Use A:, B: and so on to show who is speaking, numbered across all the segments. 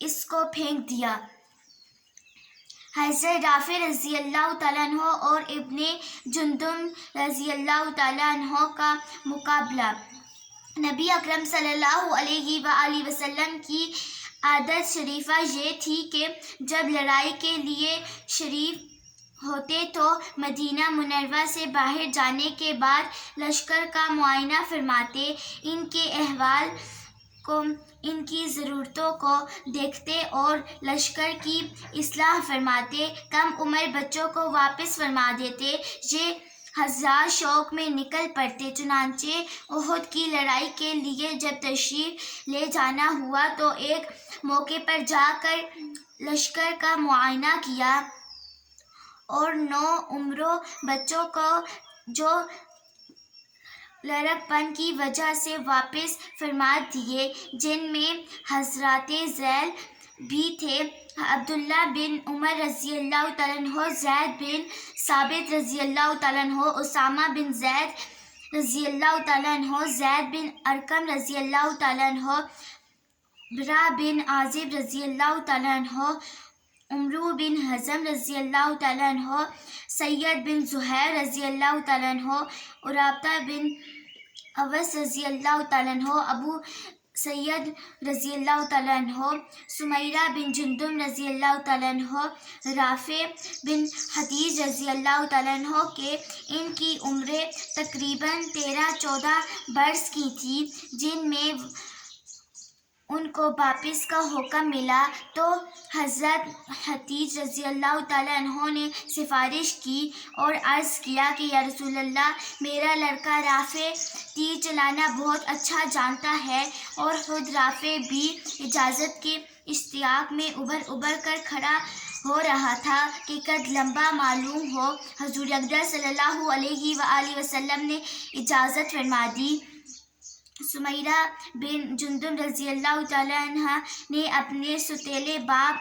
A: اس کو پھینک دیا۔ حضرت رافع رضی اللہ تعالیٰ عنہ اور ابن جندم رضی اللہ تعالیٰ عنہ کا مقابلہ۔ نبی اکرم صلی اللہ علیہ وآلہ وسلم کی عادت شریفہ یہ تھی کہ جب لڑائی کے لیے شریف ہوتے تو مدینہ منورہ سے باہر جانے کے بعد لشکر کا معائنہ فرماتے، ان کے احوال کو، ان کی ضرورتوں کو دیکھتے اور لشکر کی اصلاح فرماتے۔ کم عمر بچوں کو واپس فرما دیتے۔ یہ حضرات شوق میں نکل پڑتے۔ چنانچہ احد کی لڑائی کے لیے جب تشریف لے جانا ہوا تو ایک موقع پر جا کر لشکر کا معائنہ کیا اور 9 عمروں بچوں کو جو لڑک پن کی وجہ سے واپس فرما دیے، جن میں حضرات زید بھی تھے، عبداللہ بن عمر رضی اللہ تعالیٰ عنہ، زید بن ثابت رضی اللہ تعالیٰ عنہ، اسامہ بن زید رضی اللہ تعالیٰ عنہ، زید بن ارقم رضی اللہ تعالیٰ عنہ، برا بن عازب رضی اللہ تعالیٰ عنہ، عمرو بن حزم رضی اللہ تعالیٰ عنہ، سید بن زہیر رضی اللہ تعالیٰ عنہ، عرابہ بن اوس رضی اللہ تعالیٰ عنہ، ابو سید رضی اللہ تعالیٰ عنہ، سمیرہ بن جندم رضی اللہ تعالیٰ عنہ، رافع بن حدیج رضی اللہ تعالیٰ عنہ کہ ان کی عمریں تقریباً 13-14 برس کی تھی۔ جن میں ان کو واپس کا حکم ملا تو حضرت حدیج رضی اللہ تعالیٰ عنہ نے سفارش کی اور عرض کیا کہ یا رسول اللہ، میرا لڑکا رافع تیر چلانا بہت اچھا جانتا ہے، اور خود رافع بھی اجازت کے اشتیاق میں ابھر کر کھڑا ہو رہا تھا کہ قد لمبا معلوم ہو۔ حضور اقدس صلی اللہ علیہ وآلہ وسلم نے اجازت فرما دی۔ سمیرہ بن جندم رضی اللہ تعالیٰ عنہ نے اپنے ستیلے باپ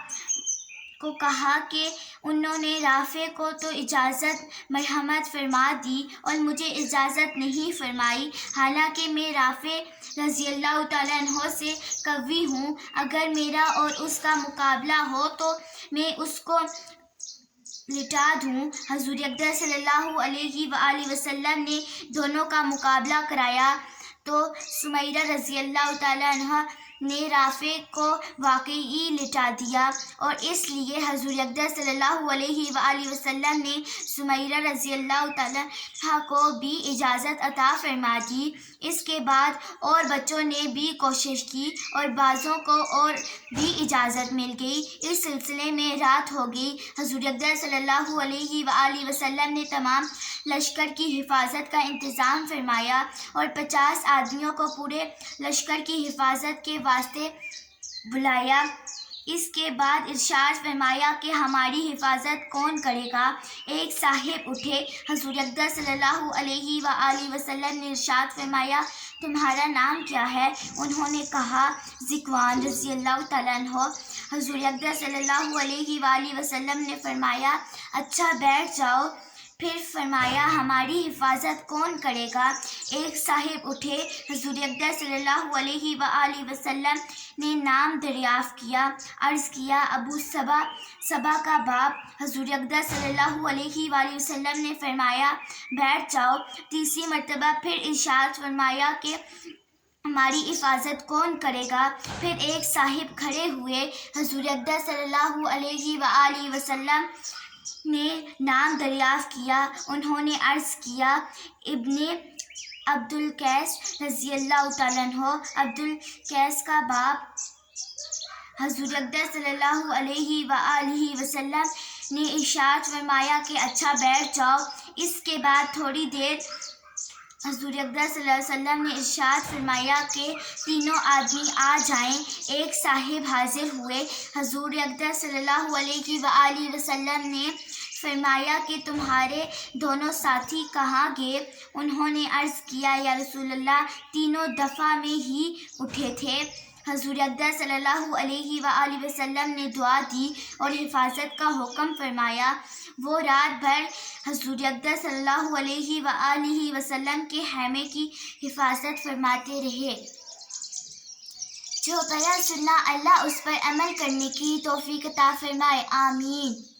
A: کو کہا کہ انہوں نے رافع کو تو اجازت مرحمت فرما دی اور مجھے اجازت نہیں فرمائی، حالانکہ میں رافع رضی اللہ تعالیٰ عنہ سے قوی ہوں۔ اگر میرا اور اس کا مقابلہ ہو تو میں اس کو لٹا دوں۔ حضور اقدس صلی اللہ علیہ وآلہ وسلم نے دونوں کا مقابلہ کرایا تو سمیرہ رضی اللہ تعالیٰ عنہ نے رافع کو واقعی لٹا دیا، اور اس لیے حضور اقدس صلی اللہ علیہ وآلہ وسلم نے سمیرہ رضی اللہ تعالیٰ عنہ کو بھی اجازت عطا فرما دی۔ اس کے بعد اور بچوں نے بھی کوشش کی اور بعضوں کو اور بھی اجازت مل گئی۔ اس سلسلے میں رات ہو گئی۔ حضور اقدس صلی اللہ علیہ وآلہ وسلم نے تمام لشکر کی حفاظت کا انتظام فرمایا اور 50 آدمیوں کو پورے لشکر کی حفاظت کے واسطے بلایا۔ اس کے بعد ارشاد فرمایا کہ ہماری حفاظت کون کرے گا؟ ایک صاحب اٹھے۔ حضور اقدس صلی اللہ علیہ وآلہ وسلم نے ارشاد فرمایا، تمہارا نام کیا ہے؟ انہوں نے کہا، ذکوان رضی اللہ تعالیٰ عنہ۔ حضور اقدس صلی اللہ علیہ وآلہ وسلم نے فرمایا، اچھا بیٹھ جاؤ۔ پھر فرمایا، ہماری حفاظت کون کرے گا؟ ایک صاحب اٹھے۔ حضور اقدس صلی اللہ علیہ وآلہ وسلم نے نام دریافت کیا، عرض کیا، ابو صبا کا باپ۔ حضور اقدس صلی اللہ علیہ وآلہ وسلم نے فرمایا، بیٹھ جاؤ۔ تیسری مرتبہ پھر ارشاد فرمایا کہ ہماری حفاظت کون کرے گا؟ پھر ایک صاحب کھڑے ہوئے۔ حضور اقدس صلی اللہ علیہ وآلہ وسلم نے نام دریافت کیا۔ انہوں نے عرض کیا، ابن عبدالقیس رضی اللہ تعالیٰ عنہ۔ عبدالقیس کا باپ۔ حضور اقدس صلی اللہ علیہ وآلہ وسلم نے ارشاد فرمایا کہ اچھا بیٹھ جاؤ۔ اس کے بعد تھوڑی دیر حضور اقدس صلی اللہ علیہ وسلم نے ارشاد فرمایا کہ تینوں آدمی آ جائیں۔ ایک صاحب حاضر ہوئے۔ حضور اقدس صلی اللہ علیہ وآلہ وسلم نے فرمایا کہ تمہارے دونوں ساتھی کہاں گئے؟ انہوں نے عرض کیا، یا رسول اللہ، تینوں دفعہ میں ہی اٹھے تھے۔ حضور اقدس صلی اللہ علیہ وآلہ وسلم نے دعا دی اور حفاظت کا حکم فرمایا۔ وہ رات بھر حضور اقدس صلی اللہ علیہ وآلہ وسلم کے خیمے کی حفاظت فرماتے رہے۔ جو پڑھا سنا اللہ اس پر عمل کرنے کی توفیق عطا فرمائے، آمین۔